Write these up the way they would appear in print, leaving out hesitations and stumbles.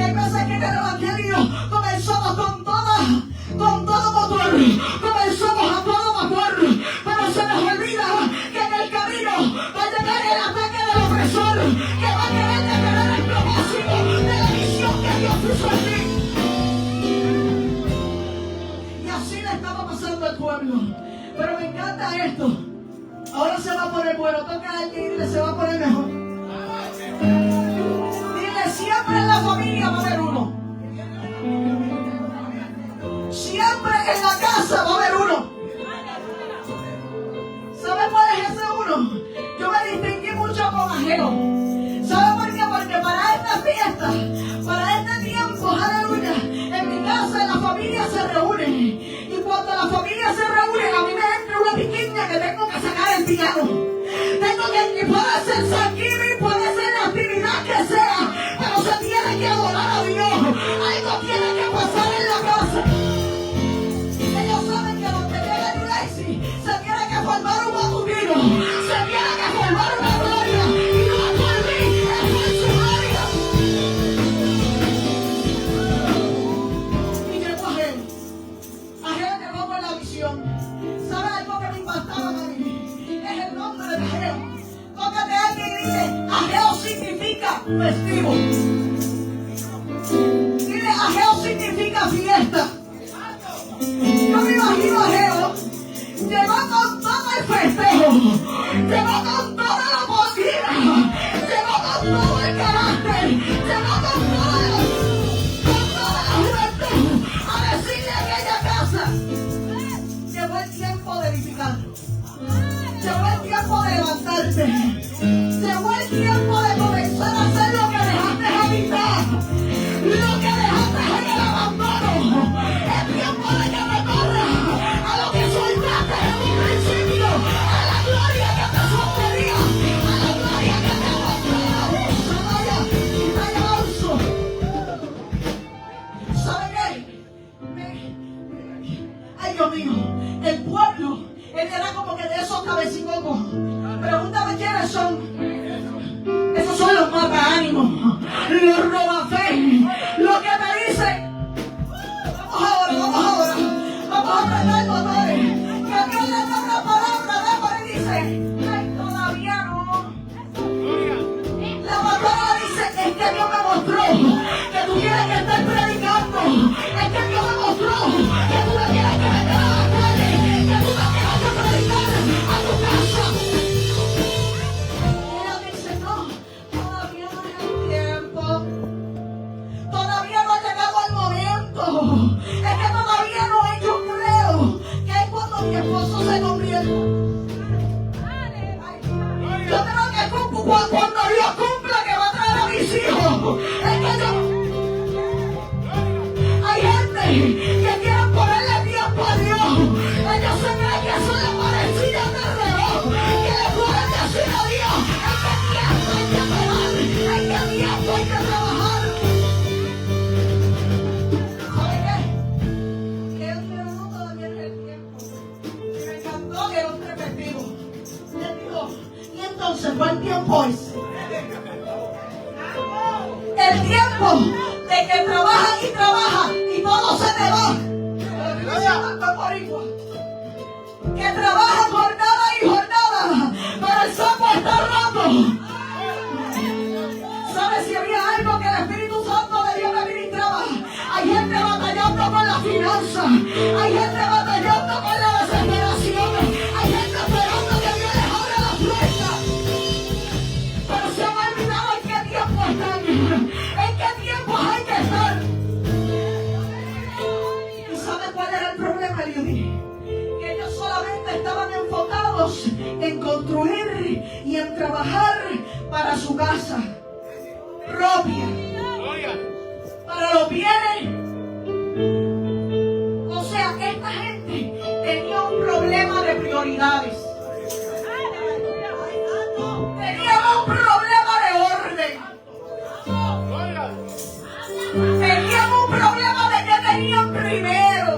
hay veces que en el evangelio comenzamos con todo motor, comenzamos a todo vapor, pero se nos olvida que en el camino va a llegar el ataque del opresor, que va a querer detener el propósito de la misión que Dios puso en ti. Y así le estaba pasando al pueblo. Pero me encanta esto. Ahora se va a poner bueno. Toca a alguien y dile, se va a poner mejor. Dile, siempre en la familia va a haber uno. Siempre en la casa va a haber uno. ¿Sabe cuál es ese uno? Yo me distinguí mucho con Ageo. ¿Sabe por qué? Porque para esta fiesta, para este tiempo, aleluya, en mi casa, en la familia se reúne. Y cuando la familia se reúne, a mí me entra una piquiña que tengo que sacar el piano. Tengo que puede ser sanguíneo, puede ser la actividad que sea, pero se tiene que adorar a Dios. Algo tiene que pasar en la casa. Ellos saben que donde llega el Lazy, se tiene que formar un matutino, se tiene que formar una gloria, y no es por mí, es por su gloria. Y llegó Ageo llegó por la visión. ¿Sabe algo que me impactaba a mí? Es el nombre de Ageo. Tócate a alguien y dice, Ageo significa festivo. Dile, Ageo significa fiesta. Yo me imagino a Ageo, llegó con todo el festejo, llegó con toda la poesía, llegó con todo el carácter, llegó con toda la juventud a decirle a aquella casa, llegó el tiempo de edificar, llegó el tiempo de levantarte, llegó el tiempo de comenzar a hacer lo que dejaste a mitad, lo que dejaste en el abandono. Es tiempo de que recorras a lo que soltaste en un principio, a la gloria que te sostenía, a la gloria que te mostró la vaya y te alzo. ¿Sabe qué? Ay, Dios mío, el pueblo, él era como que de esos cabecicocos. Pregúntame quiénes son. Esos son los mataánimos, los robafe, lo que te dicen. Vamos a apretar motores. Que Dios le da una palabra, déjame y dice, ay, todavía no. La pastora dice, es que Dios me mostró que tú tienes que estar predicando. Es que Dios me mostró que tú no tienes que meter a la calle, que tú no tienes que predicar a tu casa. Y ella dice, no, todavía no es el tiempo. Todavía no ha llegado el momento. Es que todavía no hay, yo creo que es cuando mi esposo se convierta. Yo creo que es cuando Dios cumpla que va a traer a mis hijos. Es que hay gente que quiere ponerle tiempo a Dios. Ellos se creen que son las manecillas del reloj, que le pueden decir a Dios, es que tiempo hay que pegar, es que tiempo hay que trabajar. Entonces, ¿cuál tiempo es? El tiempo de que trabajas y todo se te va. Que trabajas jornada y jornada, pero el sapo está roto. ¿Sabes si había algo que el Espíritu Santo de Dios me ministraba? Hay gente batallando con la finanza, hay gente batallando con la desesperación, hay gente esperando que Dios les abra la puerta. Pero se han olvidado en qué tiempo están, en qué tiempos hay que estar. ¿Y sabes cuál era el problema, Eliudí? Que ellos solamente estaban enfocados en construir y en trabajar para su casa propia, para los bienes. O sea, esta gente tenía un problema de prioridades. Tenían un problema de orden. Tenían un problema de que tenían primero.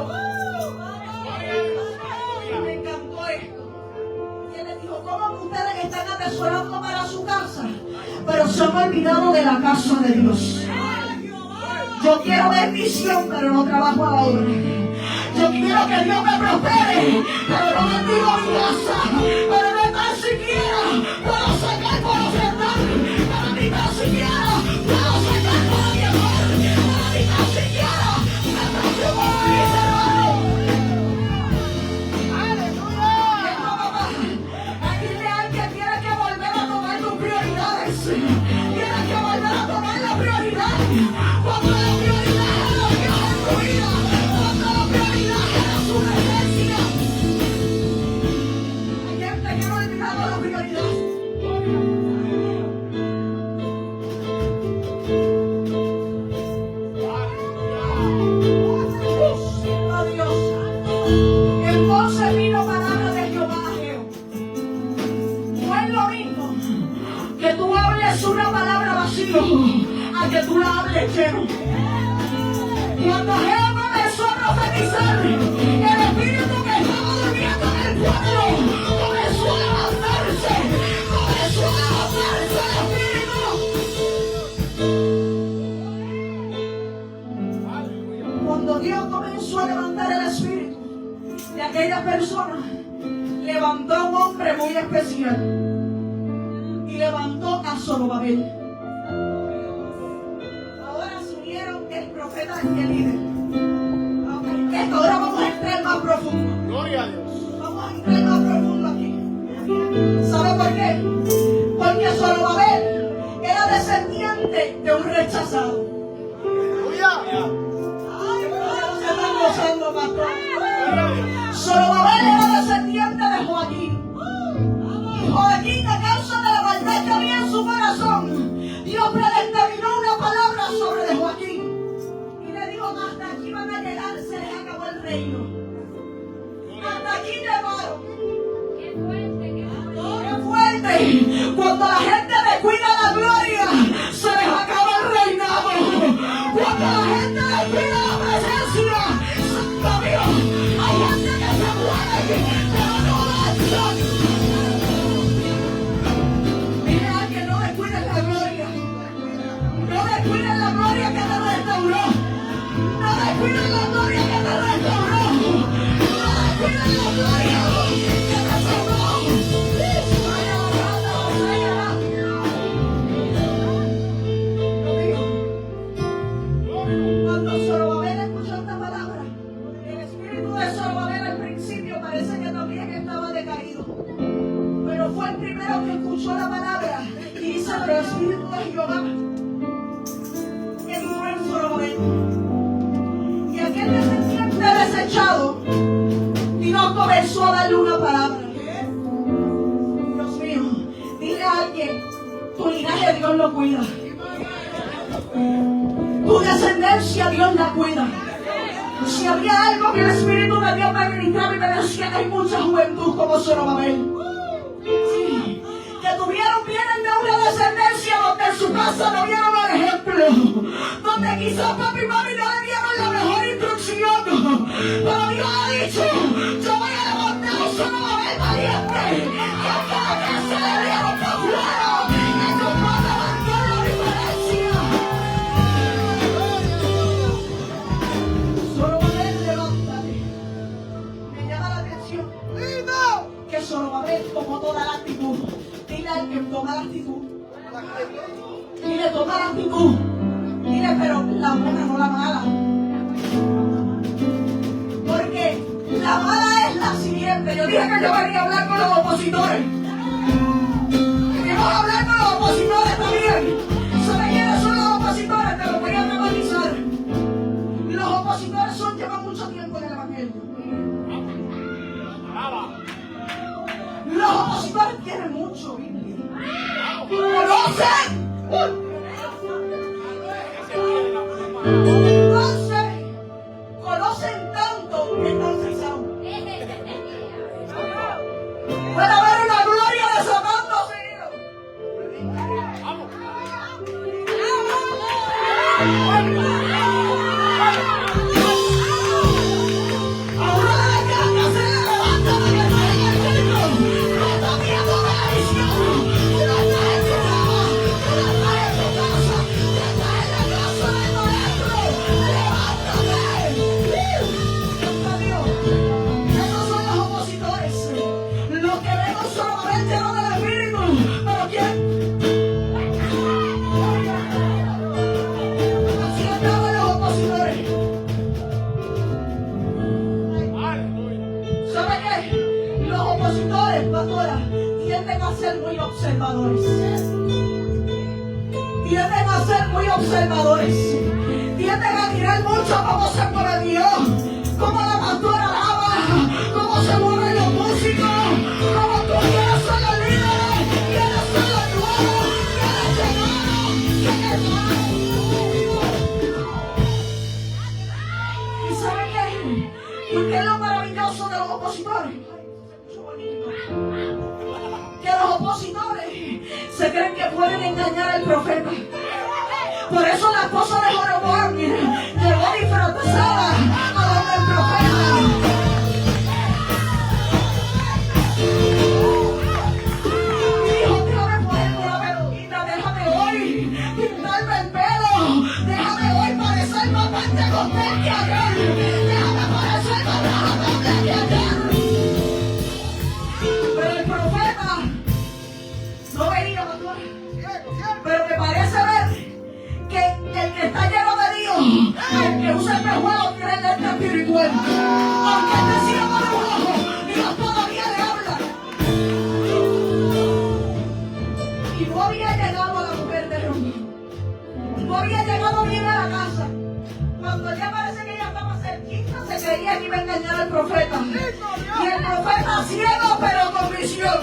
Me encantó esto. Y él les dijo, ¿cómo que ustedes están atesorando para su casa, pero se han olvidado de la casa de Dios? Yo quiero bendición, pero no trabajo ahora. Yo quiero que Dios me prospere, pero no bendigo mi casa. Pero no tan siquiera puedo sacar por ofrendar. Pero ni tan siquiera puedo sacar por diezmar. Pero ni tan siquiera me preocupo por mis hermanos. ¡Aleluya! Aquí hay alguien que tiene que volver a tomar tus prioridades. Tienes que volver a tomar la prioridad. Cuando la prioridad es lo que Dios en tu vida. Cuando la prioridad es su presencia. Hay gente que no ha olvidado la prioridad. Oh Dios. Entonces vino palabra de Jehová a Geo. No es lo mismo que tú hables una palabra vacío a que tú la hables lleno. Cuando Geo comenzó a profetizar, el espíritu que estaba durmiendo en el pueblo comenzó a levantarse. Comenzó a levantarse el espíritu. Cuando Dios comenzó a levantar el espíritu de aquella persona, levantó a un hombre muy especial y levantó a Zorobabel. Ahora se unieron el profeta y el líder. Ahora vamos a entrar más profundo. Gloria a Dios. Vamos a entrar más profundo aquí. ¿Sabe por qué? Porque Zorobabel era descendiente de un rechazado. Aleluya. Ay, no se están gozando, pastor. Zorobabel era descendiente de Joaquín. Y Joaquín, a causa de la maldad que había en su corazón, Dios predeterminó una palabra sobre de Joaquín. Y le dijo, hasta aquí van a llegar, se les acabó el reino. Hasta aquí llegaron. Qué fuerte, qué fuerte. ¡Qué fuerte! Cuando la gente descuida la gloria, se les acaba el reinado. Cuando la gente descuida la presencia, santo Dios, hay gente que se muere, pero no da acción. Mire a que no descuiden la gloria. No descuiden la gloria que te restauró. No descuiden la gloria que te restauró. No descuiden la gloria que te salvó. Cuando Zorobabel escuchó esta palabra, el espíritu de Zorobabel al principio parece que también estaba decaído. Pero fue el primero que escuchó la palabra y dice, pero el espíritu de Jehová entró en Zorobabel. Y aquel descendiente desechado, Dios comenzó a darle una palabra. Dios mío, dile a alguien, tu linaje Dios lo cuida. Tu descendencia Dios la cuida. Si había algo que el Espíritu de Dios me gritaba y me decía que hay mucha juventud como Zorobabel. Sí, que vienen de una descendencia donde en su casa no vieron el ejemplo, donde quizás papi y mami no le dieron la mejor instrucción, pero Dios ha dicho, yo voy a levantar un Zorobabel valiente, y cada que se le dieron por fuera, ellos van a marcar la diferencia. Zorobabel, levántate. Me llama la atención que Zorobabel tomó toda la actitud. Dile al que toma la actitud. Dile, toma la actitud. Dile, pero la buena, no la mala. Porque la mala es la siguiente. Yo dije que yo venía a hablar con los opositores. Venimos a hablar con los opositores también. ¿Saben quiénes son los opositores? Te lo voy a memorizar. Los opositores llevan mucho tiempo en el evangelio. Los opositores tienen mucho Biblia. ¿Conocen? Entonces, conocen tanto que están cesados. Puede haber una gloria desatándose. Ahora la carga se le levanta para que traiga el reino. No está viendo televisión. solo va a ver lleno del Espíritu. Pero ¿quién? Así estaban los opositores. ¿Sabe qué? Los opositores, pastora, tienden a ser muy observadores. Tienden a ser muy observadores. Tienden a mirar mucho cómo se mueve Dios, cómo la pastora alaba, cómo se mueven los músicos, cómo tú quieres ser los líderes, quieres ser los nuevos, quieres llegar, ¿y sabe qué? ¿Y qué es lo maravilloso de los opositores? Que los opositores se creen que pueden engañar al profeta. Por eso la esposa de Jeroboam llegó disfrazada a donde el profeta. Y dijo, déjame ponerme la peluquita, déjame hoy pintarme el pelo, déjame hoy parecer más pentecostés que ayer, déjame parecer más pentecostés que ayer. Pero el profeta no venía, pastor. Pero me parece ver que el que está lleno de Dios, el que usa el pejuelo, tiene el ente espiritual. Aunque esté ciego de un ojo, Dios todavía le habla. Y no había llegado a la mujer de Rom. No había llegado bien a la casa. Cuando ya parece que ella estaba cerquita, se creía que iba a engañar al profeta. Y el profeta ciego, pero con visión.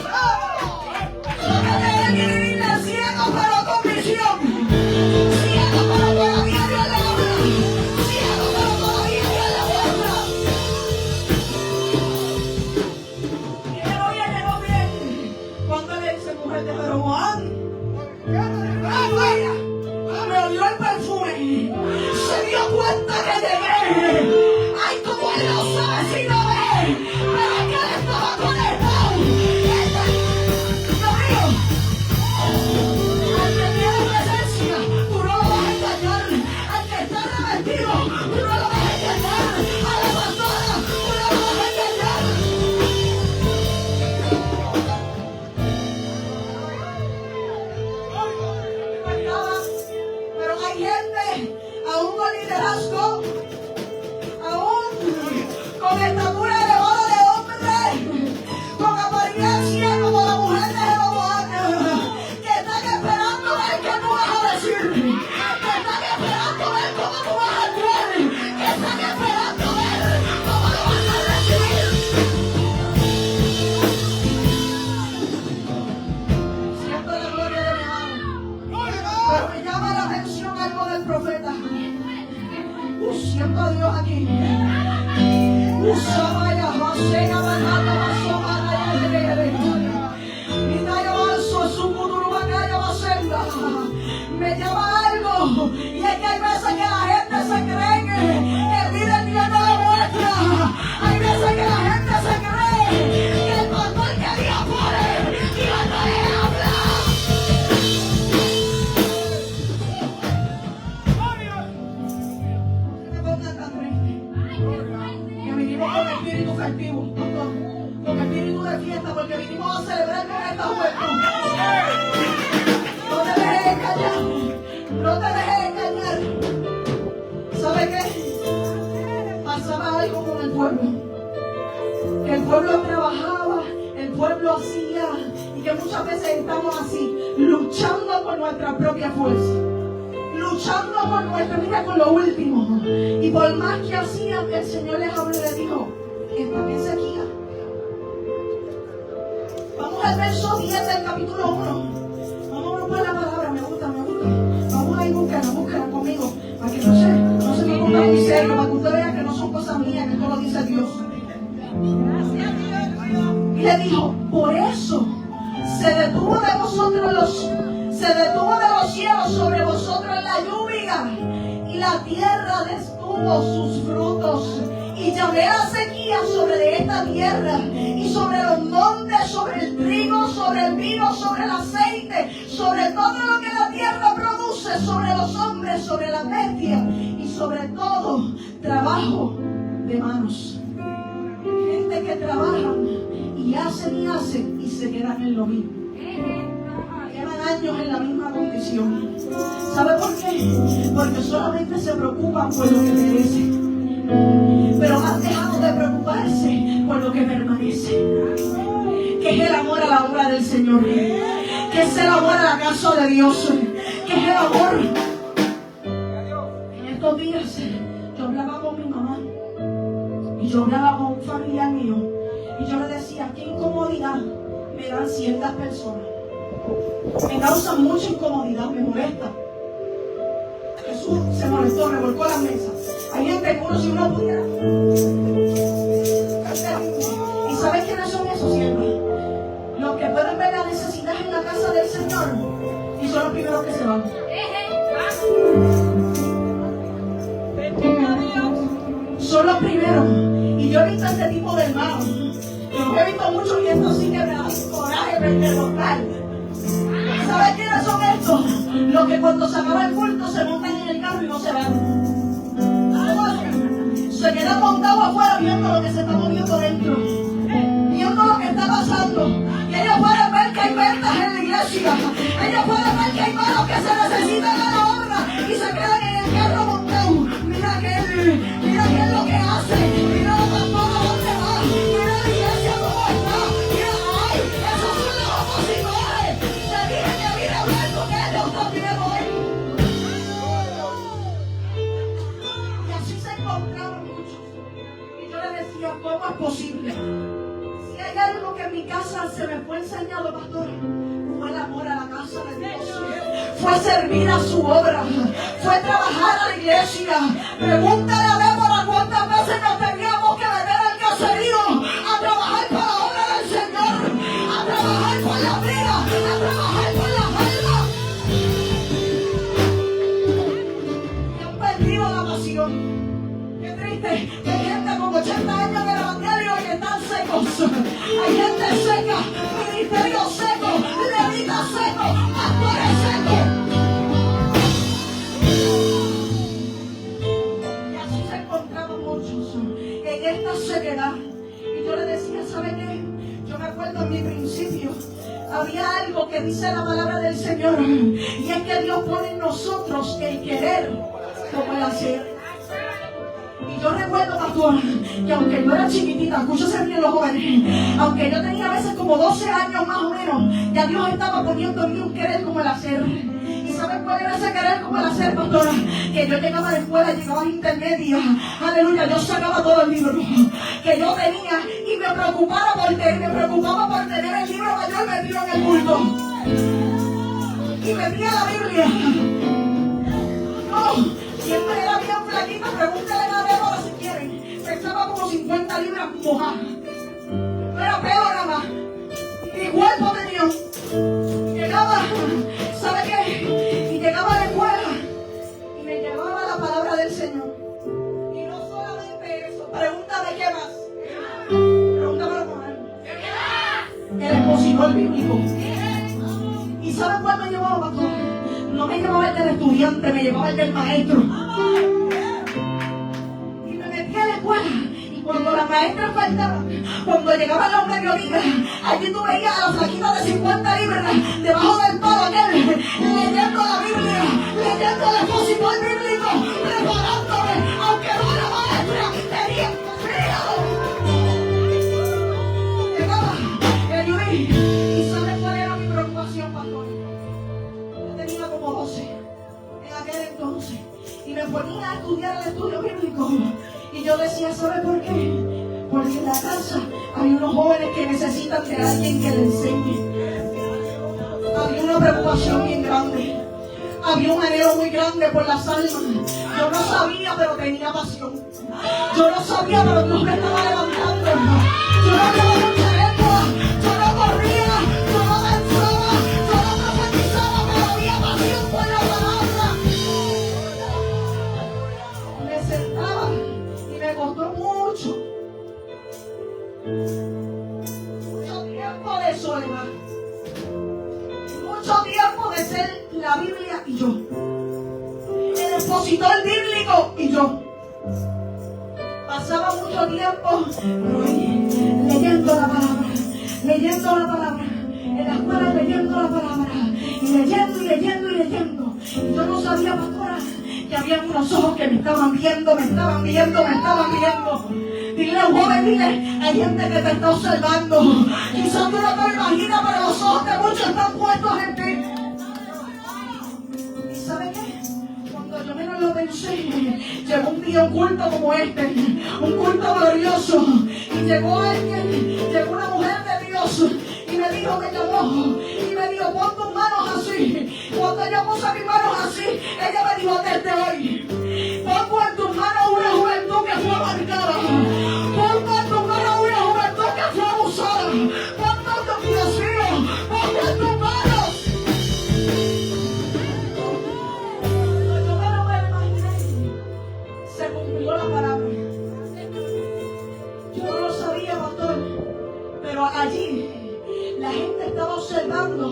No te que vivir ciego, pero con visión. Ciego, pero todavía Dios le habla. Ciego, pero todavía Dios le muestra. Y Jeroboam llegó bien. Cuando le dice, mujer de Jeroboam, me olió el perfume. Se dio cuenta que llegué. Ay, como él no sabe si lo ve. Pero es que él estaba conectado. Dios mío. Al que tiene presencia, tú no lo vas a engañar. Al que está revestido, tú no lo vas a engañar. A la pastora, tú no lo vas a engañar. Pero hay gente, aún con liderazgo, aún con estatura elevada de hombre, con apariencia como la mujer de Jeroboam, que están esperando ver qué tú vas a decir, que están esperando ver cómo tú vas a actuar, que están esperando ver cómo lo vas a recibir. Siento la gloria de mi alma, pero me llama la atención algo del profeta. Siento a Dios aquí. Me llama algo, y es que hay veces que la gente se cree que el líder Dios no lo muestra. Hay veces que la gente se cree que el pastor que Dios pone, Dios no le habla. Que me pongan tan triste. Que vinimos con espíritu cautivo, con espíritu de fiesta, porque vinimos a celebrar con esta juventud. No te dejes engañar. No te dejes engañar. ¿Sabe qué? Pasaba algo con el pueblo. Que el pueblo trabajaba, el pueblo hacía, y que muchas veces estamos así, luchando por nuestra propia fuerza. Luchando por nuestra vida con lo último. Y por más que hacían, el Señor les habló y les dijo, están en sequía. Vamos al verso 10 del capítulo 1. Vamos a romper la palabra, me gusta. Vamos a ir búscala conmigo, para que no se me ponga muy serio, para que usted vea que no son cosas mías, que esto lo dice Dios. Y le dijo, por eso se detuvo de los cielos sobre vosotros la lluvia, y la tierra destuvo sus frutos. Y llamé la sequía sobre de esta tierra, y sobre los montes, sobre el trigo, sobre el vino, sobre el aceite, sobre todo lo que la tierra produce, sobre los hombres, sobre las bestias, y sobre todo trabajo de manos. Gente que trabaja y y hacen y se quedan en lo mismo. Llevan años en la misma condición. ¿Sabe por qué? Porque solamente se preocupan por lo que merecen, pero han dejado de preocuparse por lo que permanece, que es el amor a la obra del Señor, que es el amor a la casa de Dios, que es el amor. En estos días yo hablaba con mi mamá y yo hablaba con un familiar mío y yo le decía: qué incomodidad me dan ciertas personas, me causan mucha incomodidad, me molesta. Jesús se molestó, revolcó las mesas. Hay gente que uno, si uno pudiera. ¿Y sabes quiénes son esos siervos? Los que pueden ver la necesidad en la casa del Señor y son los primeros que se van. Son los primeros. Y yo he visto este tipo de hermanos. Yo he visto muchos y esto sí que me da coraje pentecostal. ¿Sabes quiénes son estos? Los que cuando se acaba el culto se montan en el carro y no se van. Se quedan montados afuera viendo lo que se está moviendo dentro, viendo lo que está pasando. Y ellos pueden ver que hay ventas en la iglesia. Ellos pueden ver que hay manos que se necesitan a la obra y se quedan en el carro montados. Mira qué es lo que hace. Mira los pastores dónde va. Mira la iglesia cómo está. Mira, ay, esos son los opositores. Te dije que vine a ver lo que Dios está viendo hoy. Y así se encontraron muchos. Y yo les decía: ¿cómo es posible? Si hay algo que en mi casa se me fue enseñado, pastor, fue el amor a la casa de Dios, fue servir a su obra, fue trabajar a la iglesia. Pregúntale a Débora cuántas veces nos teníamos que meter al caserío a trabajar para la obra del Señor, a trabajar por la vida, a trabajar por la alma. Y han perdido la pasión. Qué triste, hay gente con 80 años en el evangelio y están secos. Hay gente seca, ministerio seco, levita seco, pastores secos. Y así se encontraban muchos en esta sequedad. Y yo le decía: ¿sabe qué? Yo me acuerdo en mi principio, había algo que dice la palabra del Señor, y es que Dios pone en nosotros el querer como el hacer. Y yo recuerdo, pastor, que aunque yo era chiquitita, escúchese bien los jóvenes, aunque yo tenía a veces como 12 años más o menos, ya Dios estaba poniendo en mí un querer como el hacer. ¿Y sabes cuál era ese querer como el hacer, pastora? Que yo llegaba a la escuela, llegaba a intermedia, aleluya, yo sacaba todo el libro que yo tenía y me preocupaba por tener el libro mayor metido en el culto. Y metía la Biblia. No, siempre era bien flaquita, pregúntale a Débora si quieren. Pesaba como 50 libras mojadas. No era peor nada más. Mi cuerpo tenía. Llegaba, ¿sabe qué? Y llegaba a la escuela y me llevaba la palabra del Señor. Y no solamente eso, pregúntame qué más. Pregúntamelo con él. El expositor bíblico. ¿Y sabe cuál me llevaba, pastor? No me llevaba el del estudiante, me llevaba el del maestro. Y me metía a la escuela. Y cuando la maestra faltaba, cuando llegaba la mediodía, allí tú veías a la flaquita de 50 libras debajo del palo aquel, leyendo la Biblia, leyendo el expositor bíblico, preparándome, aunque no era maestra, tenía frío. Llegaba el Yuri. ¿Y sabes cuál era mi preocupación, pastor? Tenía como 12 en aquel entonces y me ponía a estudiar el estudio bíblico y yo decía: ¿sabe por qué? Porque en la casa hay unos jóvenes que necesitan de alguien que les enseñe. Había una preocupación bien grande, había un anhelo muy grande por las almas. Yo no sabía, pero tenía pasión. Yo no sabía, pero Dios me estaba levantando. Yo no estaba contento, yo no corría, yo no danzaba, yo no profetizaba, pero había pasión por la palabra. Me sentaba y me costó mucho tiempo de soledad, mucho tiempo de ser la Biblia y yo, el expositor bíblico y yo. Pasaba mucho tiempo leyendo la palabra, leyendo la palabra. En la escuela leyendo la palabra. Y leyendo y leyendo y leyendo. Y yo no sabía, pastora, que había unos ojos que me estaban viendo, me estaban viendo, me estaban viendo. Dile a un joven, dile, hay gente que te está observando. Quizás tú no te lo imaginas, pero los ojos de muchos están puestos en ti. ¿Y sabe qué? Cuando yo menos lo pensé, llegó un día, un culto como este, un culto glorioso. Y llegó alguien, llegó una mujer de Dios. Y me dijo, me llamó y me dijo, pon tus manos así. Cuando yo puse mis manos así, ella me dijo, desde hoy pongo en tus manos una juventud que fue marcada. Pongo en tus manos una juventud que fue abusada. Pongo en tus Dios mío, pongo en tus manos. Cuando yo menos me lo imaginé, se cumplió la palabra. Yo no lo sabía, pastor, pero allí la gente estaba observando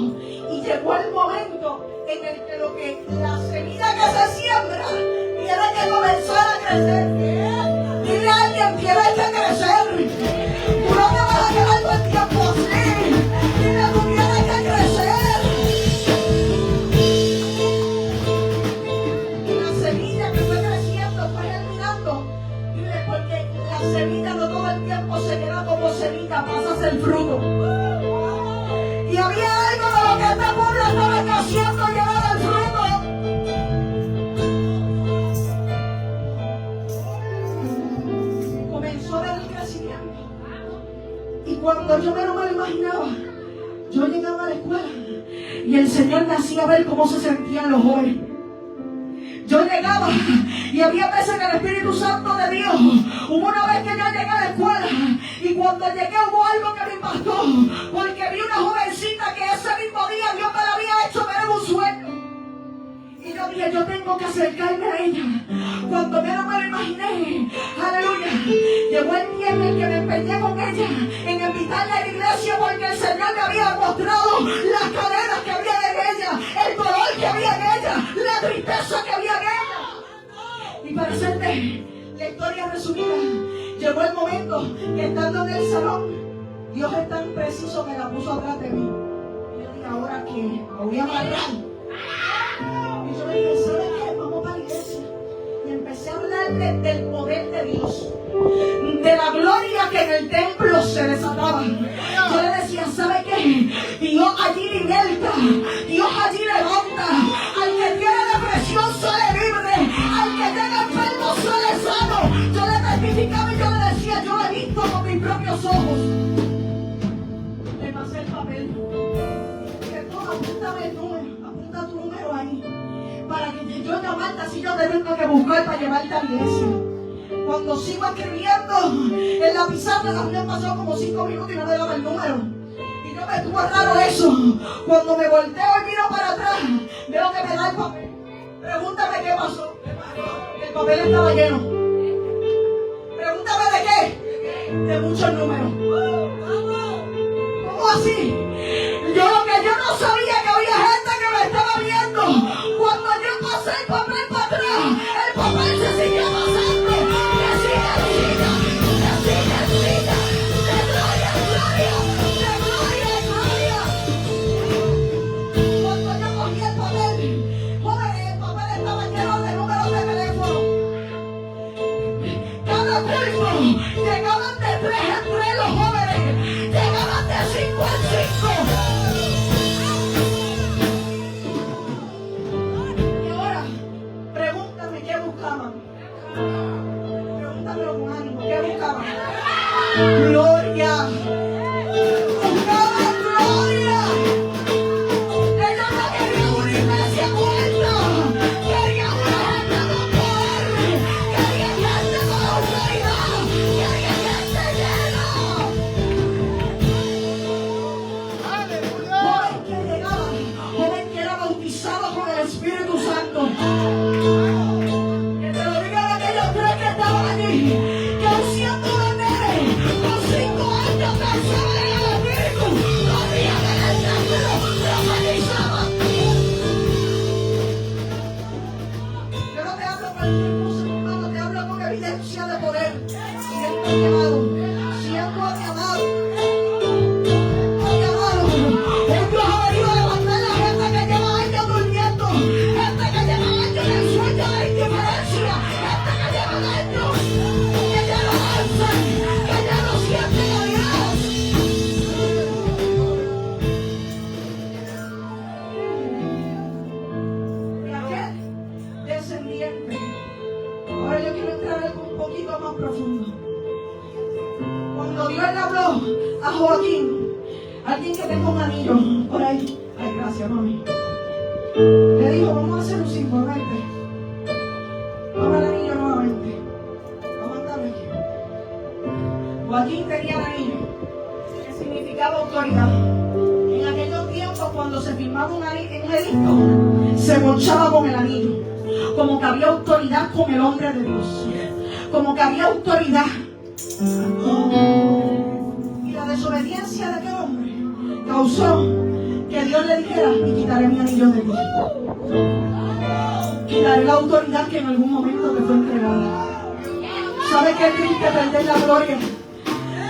y llegó el momento en el que la semilla que se siembra tiene que comenzar a crecer. Dile a alguien, tienes que crecer. Tú no te vas a quedar todo el tiempo así. Dile, tú tienes que crecer. Y la semilla que fue creciendo, fue germinando. Dile, porque la semilla no todo el tiempo se queda como semilla, pasa a ser fruto. Y había algo de lo que este pueblo estaba haciendo llegar al fruto. Comenzó a ver el crecimiento. Y cuando yo me lo imaginaba, yo llegaba a la escuela y el Señor me hacía ver cómo se sentían los jóvenes. Yo llegaba y había veces que el Espíritu Santo de Dios, hubo una vez que yo llegué a la escuela y cuando llegué hubo algo que me impactó, porque vi una jovencita que ese mismo día Dios me la había hecho ver en un sueño. Y yo dije, yo tengo que acercarme a ella. Cuando menos me lo imaginé, aleluya, llegó el día en el que me empeñé con ella, en invitarla a la iglesia, porque el Señor me había mostrado las cadenas que había en ella, el dolor que había en ella, la tristeza que había en ella. Y para hacerte la historia resumida, llegó el momento que estando en el salón, Dios es tan preciso que la puso atrás de mí. Y yo dije, ¿ahora qué? ¿Me voy a amarrar? Y yo le dije, ¿sabes qué? Vamos para la iglesia. Y empecé a hablarle del poder de Dios, de la gloria que en el templo se desataba. Yo le decía, ¿sabe qué? Dios allí liberta, Dios allí levanta. Al que tiene depresión sale libre, al que tenga enfermo sale sano. Yo le testificaba y yo le decía, yo lo he visto con mis propios ojos. Le pasé el papel. Que tú apúntame el número, apunta tu número ahí, para que yo llamarte así yo te tengo que buscar para llevarte a la iglesia. Cuando sigo escribiendo en la pizarra, a mí me pasó como 5 minutos y no le daba el número. Y yo me estuvo raro eso. Cuando me volteo y miro para atrás, veo que me da el papel. Pregúntame qué pasó. El papel estaba lleno. Pregúntame de qué. De muchos números. ¿Cómo así? Yo no sabía que había gente que me estaba viendo. Cuando yo pasé el papel para atrás, el papel se siguió pasando. Que siga, de gloria en gloria, de gloria en gloria. Cuando yo cogí el papel, jóvenes, el papel estaba lleno de números de teléfono. Cada culto llegaban de 3 en 3 los jóvenes, llegaban de 5 en 5. un anillo por ahí. Ay, gracias, mami. Le dijo, vamos a hacer un símbolo, vente. Vamos al anillo nuevamente. Vamos a andar aquí. Joaquín tenía el anillo, que significaba autoridad. En aquellos tiempos, cuando se firmaba un edicto, se mochaba con el anillo. Como que había autoridad con el hombre de Dios. Como que había autoridad. Y la desobediencia de aquel hombre causó que Dios le dijera, y quitaré mi anillo de ti. Quitaré la autoridad que en algún momento te fue entregada. ¿Sabe qué es triste perder la gloria?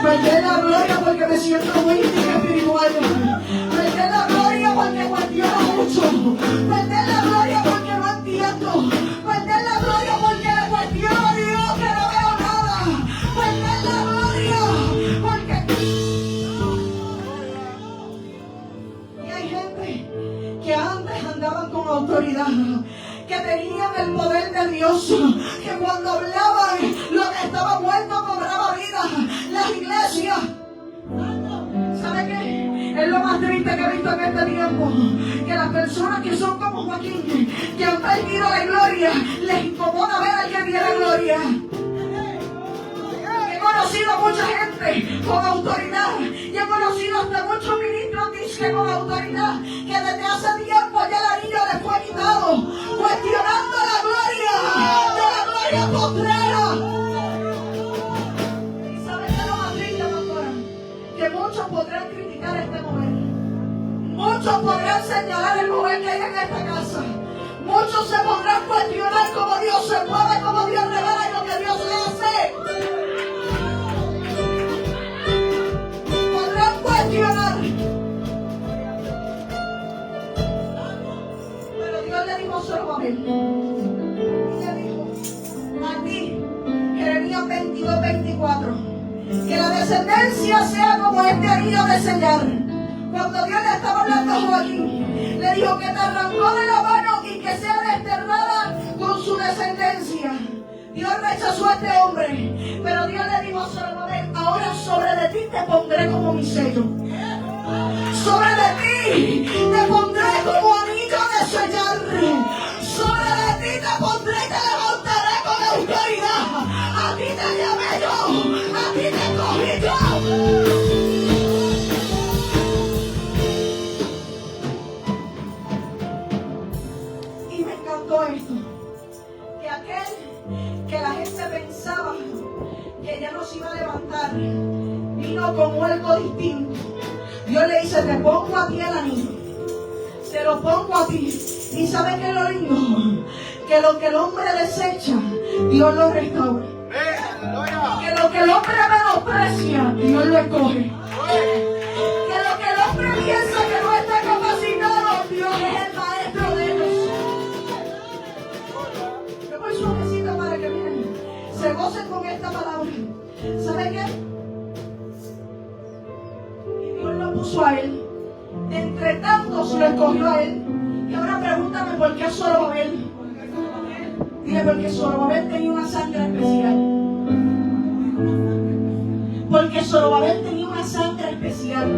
Perder la gloria porque me siento muy espiritual. Perder la gloria porque cuestiono mucho. Perder la gloria porque no entiendo. Perder la gloria porque le cuestiono a Dios que no veo nada. Perder la gloria porque... Y hay gente que antes andaban con autoridad, que tenían el poder de Dios, que cuando hablaban lo que estaba muerto cobraba vida. Las iglesias, ¿sabe qué? Es lo más triste que he visto en este tiempo, que las personas que son como Joaquín, que han perdido la gloria, les incomoda ver al que tiene gloria. He conocido a mucha gente con autoridad y he conocido hasta muchos ministros que con autoridad, que desde hace tiempo ya el anillo les fue quitado, cuestionando la gloria de la gloria postrera. ¿Y saben qué es lo más triste, pastora? Que muchos podrán criticar este mover, muchos podrán señalar el mover que hay en esta casa, muchos se podrán cuestionar cómo Dios se mueve, cómo Dios revela y lo que Dios hace. Podrán cuestionar. Pero Dios le dijo solo a él. Le dijo a ti, Jeremías 22:24, que la descendencia sea como este anillo de sellar. Cuando Dios le estaba hablando a Joaquín, le dijo que te arrancó de la mano y que sea desterrada con su descendencia. Dios rechazó a este hombre, pero Dios le dijo a Zorobabel, ahora sobre de ti te pondré como mi sello. Sobre de ti te pondré como anillo de sellar. Sobre de ti te pondré y te levantaré con autoridad. A ti te llamé yo, a ti te cogí yo. Y me encantó esto, que aquel que la gente pensaba que ya no se iba a levantar, vino con algo distinto. Dios le dice, te pongo a ti el anillo, te lo pongo a ti. Y ¿sabes qué es lo lindo? Que lo que el hombre desecha, Dios lo restaura. Que lo que el hombre menosprecia, Dios lo escoge. Que lo que el hombre piensa que no está capacitado, Dios es el maestro de ellos. Yo voy suavecito para que miren, se gocen con esta palabra. ¿Sabe qué? Y Dios lo puso a él. De entre tantos lo escogió a él. Y ahora pregúntame por qué Zorobabel. Dile, porque Zorobabel tenía una sangre especial. Porque Zorobabel tenía una sangre especial.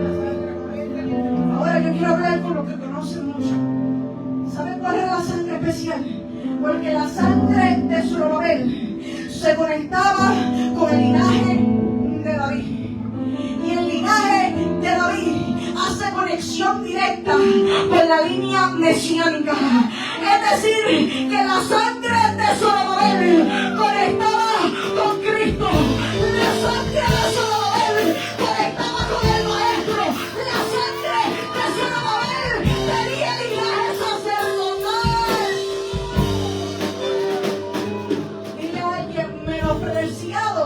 Ahora yo quiero hablar con los que conocen mucho. ¿Saben cuál es la sangre especial? Porque la sangre de Zorobabel se conectaba con el linaje de David. Y el linaje de David hace conexión directa con la línea mesiánica. Es decir, que la sangre de Zorobabel conectaba con Cristo. La sangre de Zorobabel conectaba con el Maestro. La sangre de Zorobabel tenía el linaje sacerdotal. Dile a alguien, menospreciado,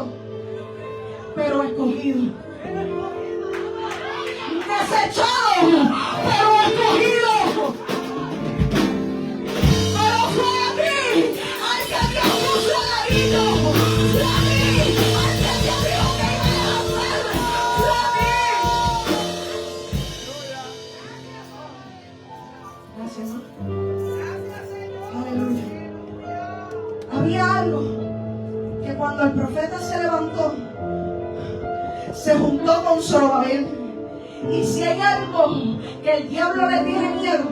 pero escogido. Desechado, pero escogido. Pero fue a ti al que Dios puso el anillo. Fue a ti al que Dios dijo que iba a hacer. Fue a ti. Gracias, ¿no? Aleluya. Había algo que cuando el profeta se levantó, se juntó con Zorobabel. Y si hay algo que el diablo le tiene miedo,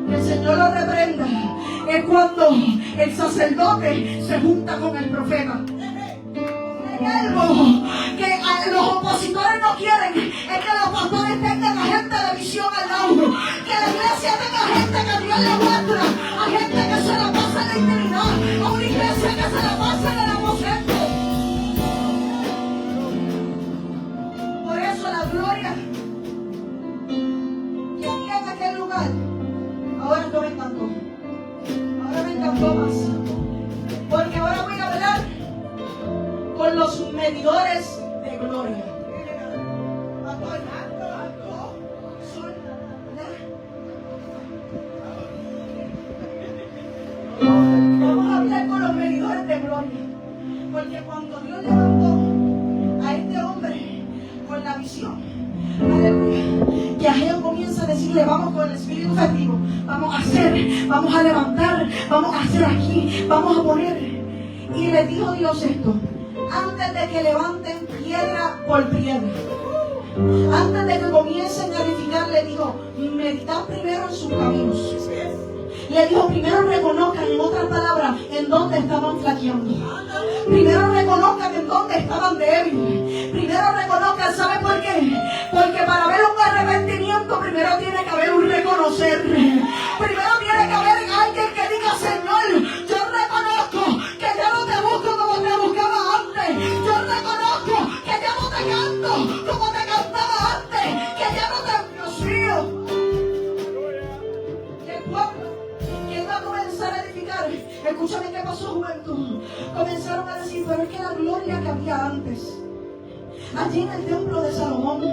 que el Señor lo reprenda, es cuando el sacerdote se junta con el profeta. Hay algo que los opositores no quieren, es que los pastores tengan a gente de visión al lado, que la iglesia tenga gente que Dios le muestra, a gente que se la pasa en la intimidad, a una iglesia que se la pasa en el aposento. Por eso la gloria que había en aquel lugar, ahora esto me encantó. Ahora me encantó más. Porque ahora voy a hablar con los medidores de gloria. Vamos a hablar con los medidores de gloria. Porque cuando Dios levantó a este hombre con la visión, aleluya, que Ageo comienza a decirle: vamos con el espíritu festivo, vamos a hacer, vamos a levantar, vamos a hacer aquí, vamos a poner. Y le dijo Dios esto: antes de que levanten piedra por piedra, antes de que comiencen a edificar, le dijo: meditad primero en sus caminos. Le dijo: primero reconozcan, en otras palabras, en dónde estaban flaqueando. Primero reconozcan en dónde estaban débiles. Primero reconozcan, ¿saben por qué? Porque para ver un arrepentimiento primero tiene que haber un reconocer. Primero tiene que haber alguien que diga: Señor, yo reconozco que ya no te busco como te buscaba antes. Yo reconozco que ya no te canto como te cantaba antes. Que ya no te... Dios mío. Y el pueblo que iba a comenzar a edificar, escúchame qué pasó, juventud. Comenzaron a decir: pero es que la gloria que había antes, allí en el templo de Salomón,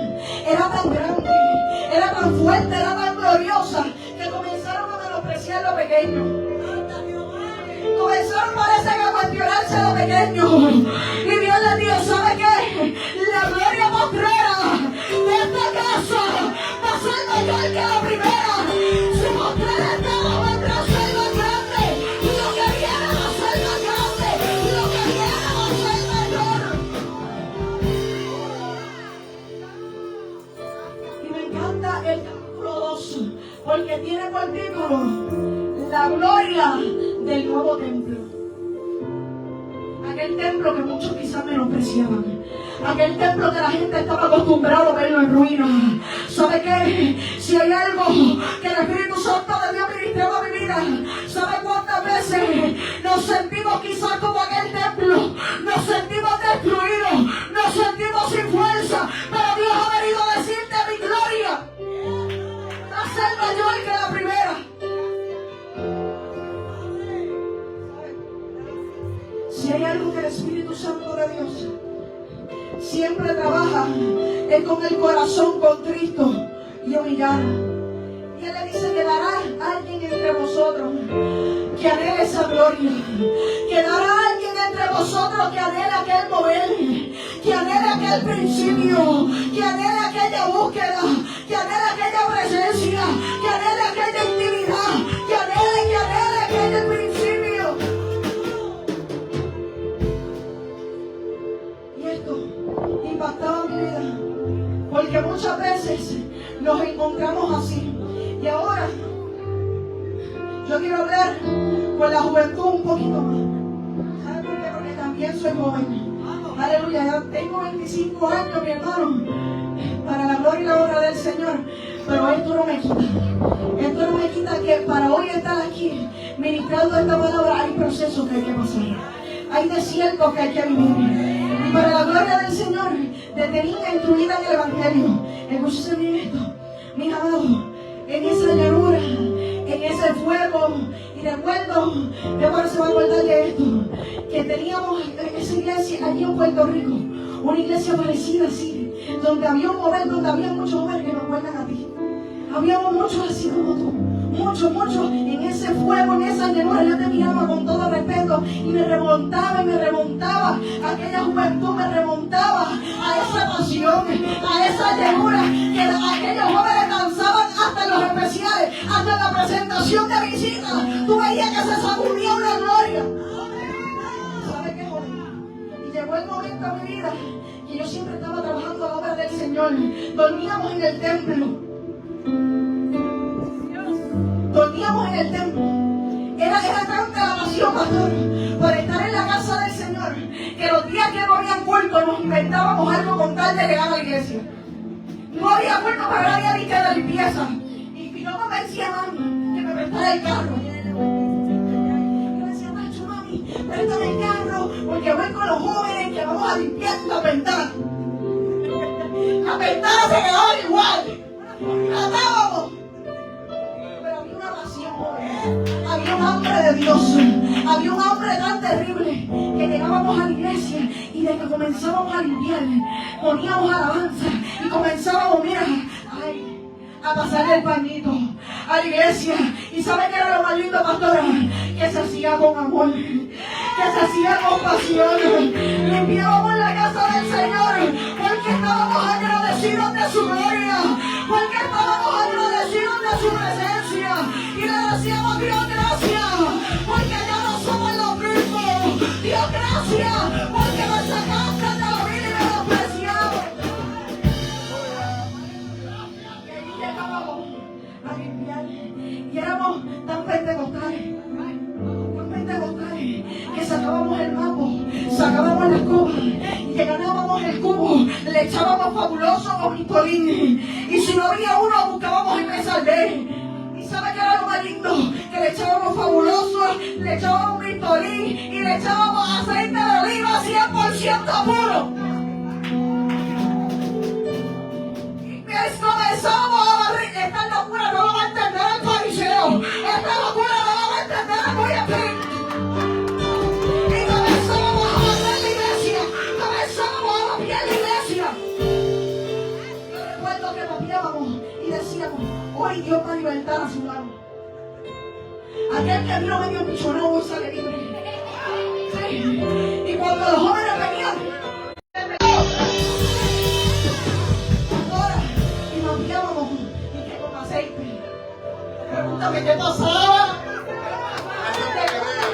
era tan grande, era tan fuerte, era tan gloriosa, que comenzaron a menospreciar lo pequeño. Comenzaron, parece que a cuestionarse lo pequeño. Y Dios les dijo: ¿sabe qué? La gloria postrera de esta casa va a ser mayor que la primera. Su postrera estaba vendrá a ser más grande. Lo que viene va a ser más grande. Lo que viene va a ser mayor. Y me encanta el capítulo 2, porque tiene por título: la gloria del nuevo templo. Aquel templo que muchos quizás menospreciaban, aquel templo que la gente estaba acostumbrada a verlo en ruinas. ¿Sabe qué? Si hay algo que el Espíritu Santo de Dios ministró a mi vida, ¿sabe cuántas veces nos sentimos quizás como aquel templo? Nos sentimos destruidos, nos sentimos sin fuerza, pero Dios ha venido a decirte: mi gloria va a ser mayor que la primera. Si hay algo que el Espíritu Santo de Dios siempre trabaja, es con el corazón contrito y humillado. Y Él le dice: quedará alguien entre vosotros que anhele esa gloria. Quedará alguien entre vosotros que anhele aquel mover, que anhele aquel principio, que anhele aquella búsqueda, que anhele aquella presencia, que anhele aquella intimidad, que anhele aquel principio. Impactaba mi vida, porque muchas veces nos encontramos así. Y ahora yo quiero hablar con la juventud un poquito más. ¿Sabe por qué? Porque también soy joven. Aleluya, ya tengo 25 años, mi hermano, para la gloria y la honra del Señor. Pero esto no me quita que para hoy estar aquí ministrando esta palabra hay procesos que hay que pasar, hay desiertos que hay que vivir. Y para la gloria del Señor, desde niña instruida en el Evangelio, escúchese bien esto, mis amados, en esa llanura, en ese fuego. Y recuerdo, mi hermano se va a acordar de esto, que teníamos esa iglesia allí en Puerto Rico, una iglesia parecida así, donde había un mover, donde había muchos jóvenes que me acuerdan a ti. Habíamos muchos así como tú, muchos, en ese fuego, en esa llanura. Yo te miraba con todo respeto y me remontaba, aquella juventud me remontaba a esa pasión, a esa llanura, que aquellos jóvenes danzaban hasta en los especiales, hasta en la presentación de visita. Tú veías que se sacudía una gloria. ¿Sabes qué, joven? Y llegó el momento en mi vida que yo siempre estaba trabajando la obra del Señor. Dormíamos en el templo. Dormíamos en el templo. Era tanta la pasión, pastor, por estar en la casa del Señor, que los días que no habían culto nos inventábamos algo con tal de llegar a la iglesia. No había culto, pero no había ni que la limpieza. Y yo me decía, mami, que me prestara el carro. Yo decía, macho, mami, préstame el carro, porque voy con los jóvenes que vamos a limpiar la ventana. La ventana se quedaba igual. Tratábamos. Pero había una pasión, joven. Había un hambre de Dios. Había un hambre tan terrible que llegábamos a la iglesia y de que comenzábamos a limpiar, poníamos alabanza y comenzábamos, mira, ay, a pasarle el pañito a la iglesia. ¿Y sabe qué era lo más lindo, pastora? Que se hacía con amor, que se hacía con pasión. Limpiábamos la casa del Señor porque estábamos agradecidos de su gloria, porque estábamos agradecidos de su presencia y le decíamos, Dios, gracias, porque ya no somos los mismos. Dios, gracias, porque nos sacaste de la vida y menospreciamos. Y ahí llegábamos a limpiar y éramos tan pentecostales, que sacábamos el mapo, sacábamos la escoba y llegábamos el cubo, le echábamos fabuloso o Mistolín, y si no había uno buscábamos el Mesaldé. ¿Y sabe qué era lo más lindo? Que le echábamos fabuloso, le echábamos Mistolín y le echábamos aceite de oliva 100% puro. Y comenzábamos a barrir. Esta locura no lo va a entender el fariseo, esta locura no lo va a entender el boyapín. Y decíamos, hoy Dios va a libertar a su mano. Aquel que vino medio pichonado hoy sale libre. Sí. Y cuando los jóvenes venían, y nos guiábamos y que con aceite. Pregúntame qué pasaba.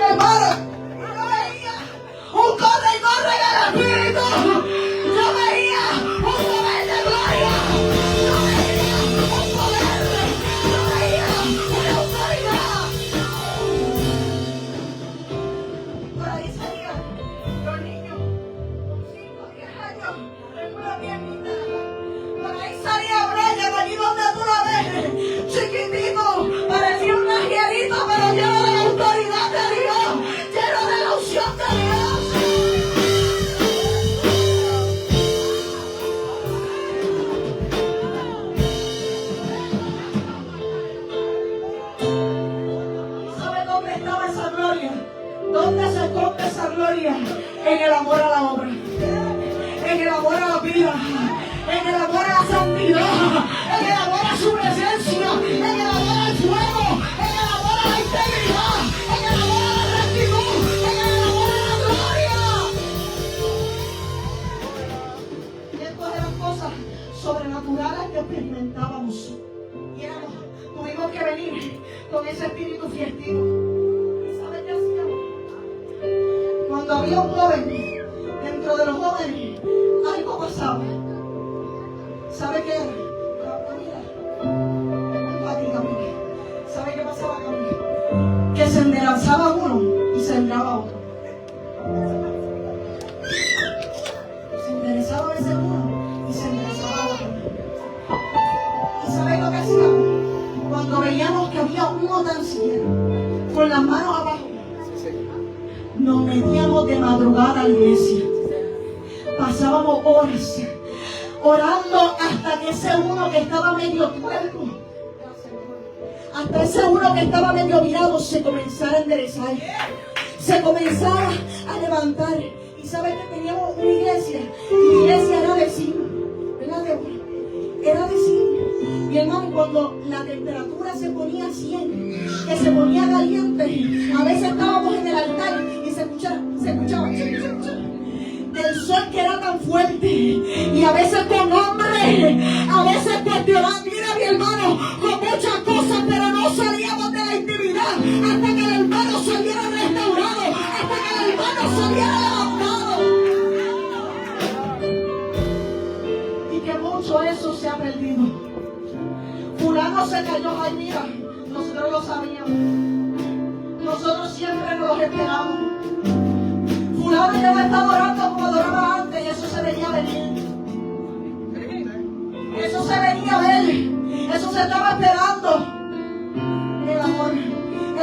Hermano, yo veía un corre y corre en el espíritu. Yo veía un poder de gloria. Por ahí salían los niños con 5 o 10 años, una piernita. Por ahí salía Brian, allí donde tú la ves, chiquitito, parecía un najerito, pero lleno de la autoridad de Dios, lleno de la unción de Dios. ¿Dónde se esconde esa gloria? En el amor a la obra, en el amor a la vida, en el amor a la santidad, en el amor a su presencia, en el amor al fuego, en el amor a la integridad, en el amor a la rectitud, en el amor a la gloria. Y estas eran cosas sobrenaturales que experimentábamos. Y tuvimos que venir con ese espíritu fiestino. Cuando había un joven, dentro de los jóvenes, algo pasaba. ¿Sabe qué era? ¿Sabe qué pasaba, Camila? Que se enderezaba uno y se entraba otro. Se enderezaba ese uno y se enderezaba otro. ¿Y sabe lo que hacíamos? Cuando veíamos que había uno tan siquiera, con las manos abajo, nos metíamos de madrugada a la iglesia. Pasábamos horas orando hasta que ese uno que estaba medio tuerto, hasta ese uno que estaba medio virado se comenzara a enderezar, se comenzara a levantar. Y sabes que teníamos una iglesia, y la iglesia era de zinc, era de zinc. Y hermano, cuando la temperatura se ponía 100, que se ponía caliente, a veces estábamos en el altar y se escuchaba del sol que era tan fuerte, y a veces con hambre, a veces cuestionando, mira mi hermano, con muchas cosas, pero no salíamos de la intimidad hasta que el hermano saliera restaurado, hasta que el hermano saliera levantado. se cayó, ay mira, nosotros lo sabíamos. Nosotros siempre nos los esperamos. Fulano ya no está adorando como adoraba antes y eso se venía a venir. Eso se venía a ver. Eso se estaba esperando. El amor.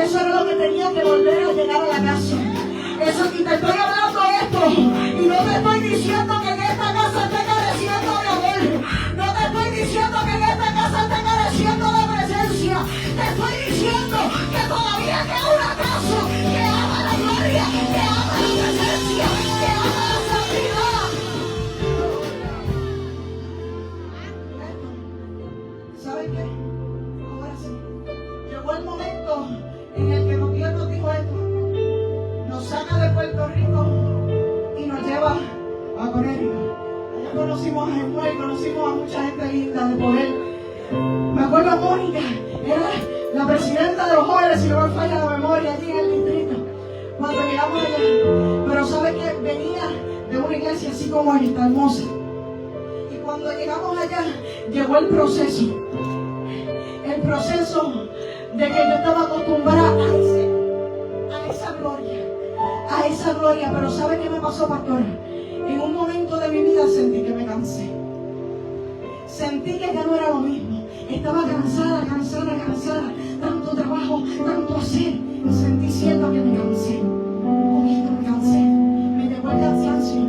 Eso era lo que tenía que volver a llegar a la casa. Eso, y te estoy hablando esto. Y no te estoy diciendo que en esta casa esté careciendo de amor. No te estoy diciendo que en esta casa esté careciendo de presencia. Te estoy diciendo que todavía queda una casa que ama la gloria, que ama la presencia, que ama la santidad. ¿Saben qué? Ahora sí. Llegó el momento en el que Dios nos dijo esto. Nos saca de Puerto Rico y nos lleva a Conérico. Allá conocimos a Jemuel, conocimos a mucha gente linda de poder. Me acuerdo a Mónica, era la presidenta de los jóvenes, si no me falla la memoria, allí en el distrito, cuando llegamos allá. Pero sabe que venía de una iglesia así como esta, hermosa. Y cuando llegamos allá, llegó el proceso de que yo estaba acostumbrada a esa gloria, pero ¿sabe qué me pasó, pastora? En un momento de mi vida sentí que me cansé. Sentí que ya no era lo mismo. Estaba cansada. Tanto trabajo, tanto hacer. Y sentí siento que me cansé. Me cansé. Me llegó el cansancio.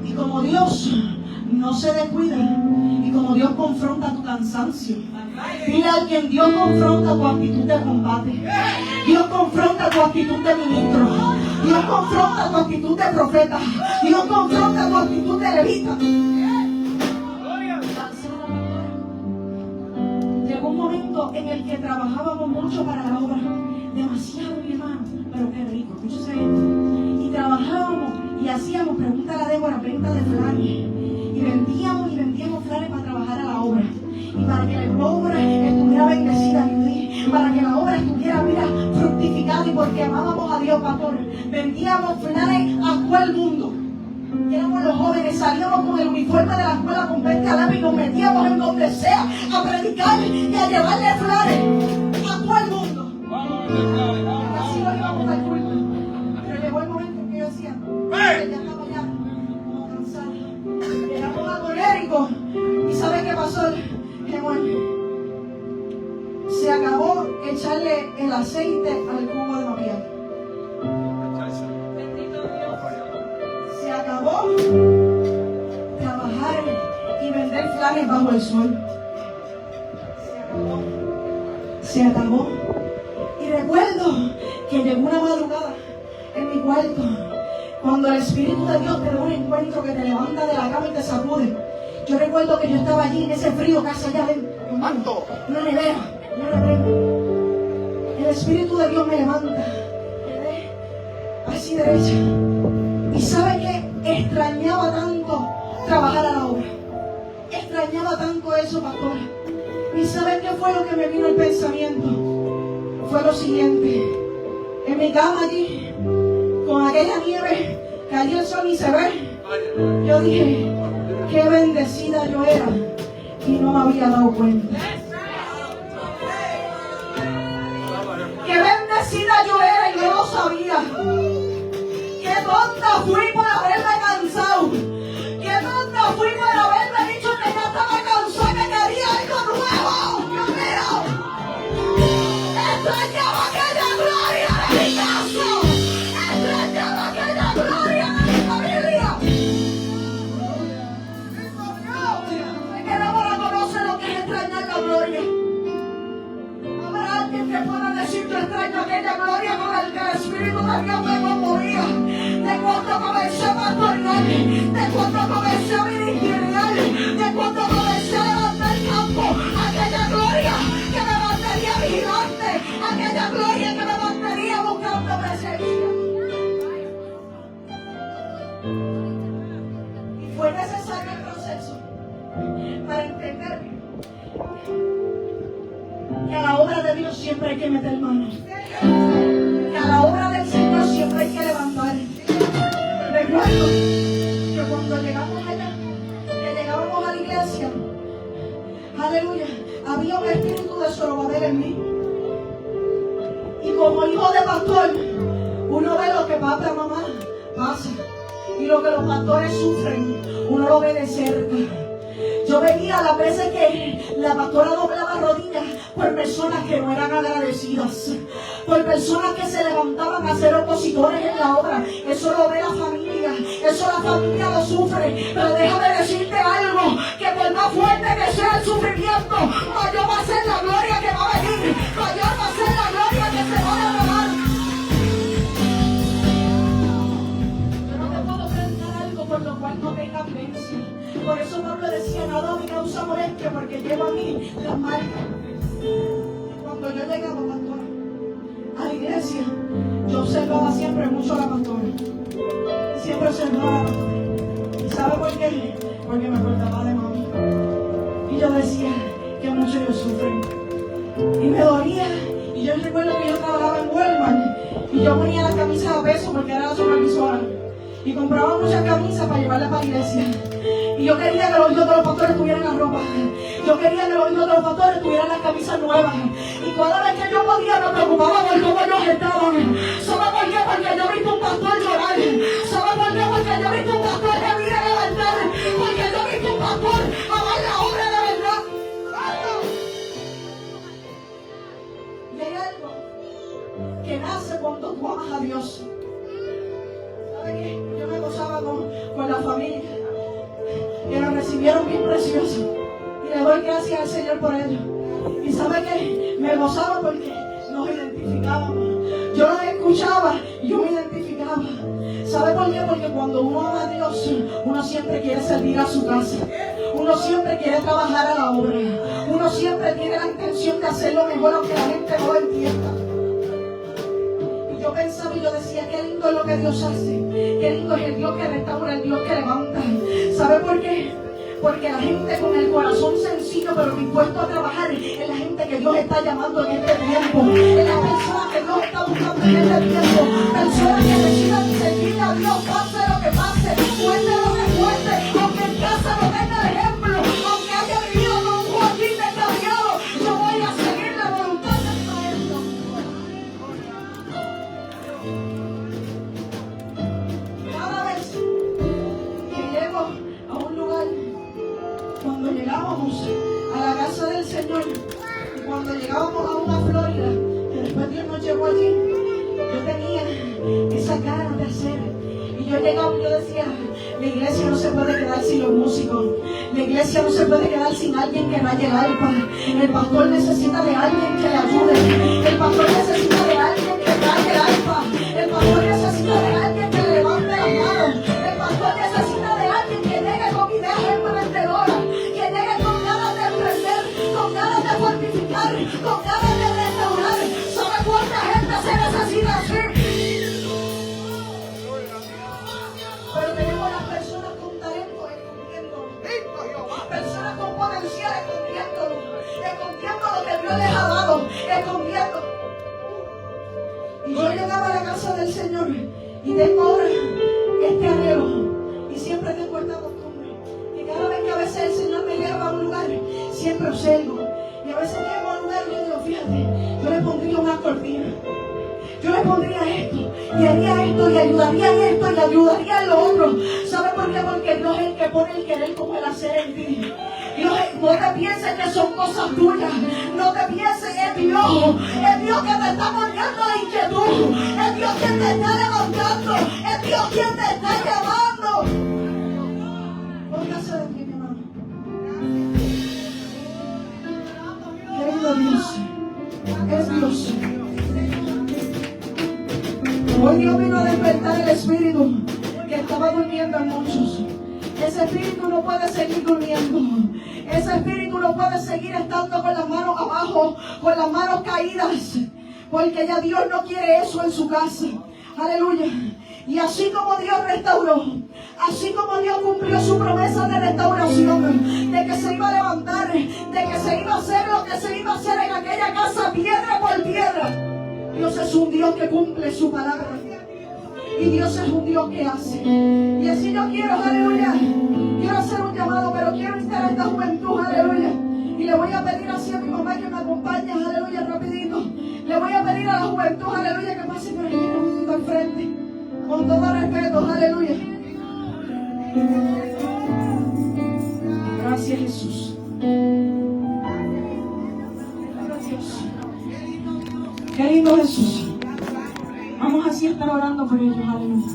Y como Dios no se descuida, y como Dios confronta tu cansancio, dile a alguien, Dios confronta tu actitud de combate. Dios confronta tu actitud de ministro. Dios confronta tu actitud de profeta. Dios confronta tu actitud de levita. Llegó un momento en el que trabajábamos mucho para la obra. Demasiado, mi hermano. Pero qué rico, escúchese esto. Y trabajábamos y hacíamos, pregúntale a Débora, venta de flanes. Y vendíamos flanes para trabajar a la obra. Y para que la obra estuviera bendecida, para que la obra estuviera, mira, fructificada, y porque amábamos a Dios, pastor, vendíamos flanes a todo el mundo. Y éramos los jóvenes, salíamos con el uniforme de la escuela con 20 alambres y nos metíamos en donde sea a predicar y a llevarle flanes a todo el mundo. Así lo íbamos al culto. Pero llegó el momento en que yo decía, que ya estaba ya como cansada. Llegamos a Conérico y ¿sabe qué pasó? Que bueno, se acabó echarle el aceite al cubo de mapear. Bendito Dios. Se acabó trabajar y vender flanes bajo el sol. Se acabó. Y recuerdo que llegó una madrugada en mi cuarto, cuando el Espíritu de Dios te da un encuentro que te levanta de la cama y te sacude. Yo recuerdo que yo estaba allí en ese frío casa allá adentro. Una nevera. El Espíritu de Dios me levanta. Quedé así derecha. Y sabe que extrañaba tanto trabajar a la obra. Extrañaba tanto eso, pastora. Y sabe qué fue lo que me vino el pensamiento. Fue lo siguiente. En mi cama allí, con aquella nieve, cayó el sol y se ve. Yo dije, qué bendecida yo era y no me había dado cuenta. Qué bendecida yo era y no lo sabía. Qué tonta fui por haberme cansado. Qué tonta fui por haberme dicho que ya estaba cansada, que quería algo nuevo. Dios mío. Extrañaba aquella gloria de mi casa. Extrañaba aquella gloria de mi familia. Es que Débora conoce lo que es extrañar la gloria. Habrá alguien que pueda decir, yo extraño aquella gloria con el que el Espíritu de Dios me conmovía. De cuando comencé a pastorear, de cuando comencé a ministrar, de cuando comencé a levantar el campo, aquella gloria que me mantenía vigilante, aquella gloria que me mantenía buscando presencia. Y fue necesario el proceso para entender que a la obra de Dios siempre hay que meter manos, que a la obra del Señor siempre hay que levantar. Recuerdo que cuando llegamos allá, que llegábamos a la iglesia, aleluya, había un espíritu de en mí. Y como hijo de pastor, uno ve lo que papá y mamá pasa. Y lo que los pastores sufren, uno lo ve de cerca. Yo veía las veces que la pastora doblaba rodillas por personas que no eran agradecidas, por personas que se levantaban a ser opositores en la obra. Eso lo ve la familia, eso la familia lo sufre. Pero déjame decirte algo, que por más fuerte que sea el sufrimiento, mayor va a ser la gloria que va a venir, mayor va a ser la gloria que se va a derramar. Yo no te puedo predicar algo por lo cual no tenga vivencia. Por eso Pablo decía, nada me causa molestia porque llevo a mí las marcas. Cuando yo llegaba, pastora, a la iglesia, yo observaba siempre mucho a la pastora. Siempre observaba a la pastora. ¿Y sabe por qué? Porque me acordaba de mami. Y yo decía que mucho ellos sufren. Y me dolía. Y yo recuerdo que yo trabajaba en Walmart y yo ponía las camisas a peso porque era la supervisora. Y compraba muchas camisas para llevarlas para la iglesia. Y yo quería que los hijos de los pastores tuvieran la ropa. Yo quería que los hijos de los pastores tuvieran las camisas nuevas. Y cada vez que yo podía me preocupaba por cómo ellos estaban. ¿Sabe por qué? Porque yo he visto un pastor llorar. ¿Sabe por qué? Porque yo he visto un pastor que viene de verdad. Porque yo he visto un pastor amar la obra de verdad. Y hay algo que nace cuando tú amas a Dios. ¿Sabe qué? Yo me gozaba con la familia. Que nos recibieron bien preciosos. Y le doy gracias al Señor por ello. Y sabe que me gozaba porque nos identificábamos. Yo los escuchaba y yo me identificaba. ¿Sabe por qué? Porque cuando uno ama a Dios, uno siempre quiere servir a su casa. Uno siempre quiere trabajar a la obra. Uno siempre tiene la intención de hacerlo mejor aunque la gente no lo entienda. Yo pensaba y yo decía, qué lindo es lo que Dios hace, qué lindo es el Dios que restaura, el Dios que levanta. ¿Sabe por qué? Porque la gente con el corazón sencillo pero dispuesto a trabajar es la gente que Dios está llamando en este tiempo. Es la persona que Dios está buscando en este tiempo. Personas que decidan servir a Dios, pase lo que pase, cueste lo que cueste, aunque en casa no tenga el ejemplo, aunque haya vivido con un Joaquín descarriado, yo voy a seguir la voluntad del Maestro. Cada vez que llego a un lugar, cuando llegábamos a la casa del Señor y cuando llegábamos a una Florida, que después Dios nos llevó allí, yo tenía esa ganas de hacer. Y yo llegaba y yo decía, la iglesia no se puede quedar sin los músicos. La iglesia no se puede quedar sin alguien que raye el arpa. El pastor necesita de alguien que le ayude. El pastor necesita de alguien que raye el arpa. El pastor necesita de alguien que le levante las manos. El pastor necesita de alguien que llegue con ideas emprendedoras, que llegue con ganas de emprender, con ganas de fortificar, con ganas de restaurar. ¿Sabe cuánta gente se necesita así? Pero tenemos las personas con talento escondiéndolo, personas con potencial escondiendo lo que Dios les ha dado, escondiendo. Y yo llegaba a la casa del Señor y tengo ahora este anhelo y siempre tengo esta costumbre, que cada vez que a veces el Señor me lleva a un lugar, siempre observo. Y a veces llego a un lugar y yo digo, fíjate, yo le pondría una cortina. Yo le pondría esto, y haría esto, y ayudaría en esto, y ayudaría en lo otro. ¿Sabe por qué? Porque Dios es el que pone el querer como el hacer en ti. Dios, no te pienses que son cosas tuyas. No te pienses, es Dios que te está poniendo la inquietud. Es Dios quien te está levantando. Es Dios quien te está llamando. Póngase de pie, mi hermano. Querido Dios, es Dios. Hoy Dios vino a despertar el espíritu que estaba durmiendo en muchos. Ese espíritu no puede seguir durmiendo. Ese espíritu no puede seguir estando con las manos abajo, con las manos caídas. Porque ya Dios no quiere eso en su casa. Aleluya. Y así como Dios restauró, así como Dios cumplió su promesa de restauración, de que se iba a levantar, de que se iba a hacer lo que se iba a hacer en aquella casa piedra por piedra. Dios es un Dios que cumple su palabra. Y Dios es un Dios que hace. Y así yo quiero, aleluya, quiero hacer un llamado, pero quiero instar a esta juventud, aleluya. Y le voy a pedir así a mi mamá que me acompañe, aleluya. le voy a pedir a la juventud, aleluya, que pase por aquí un poquito al frente. Con todo respeto, aleluya. Gracias, Jesús. Gracias. Qué lindo Jesús. Vamos así a estar orando por ellos, aleluya.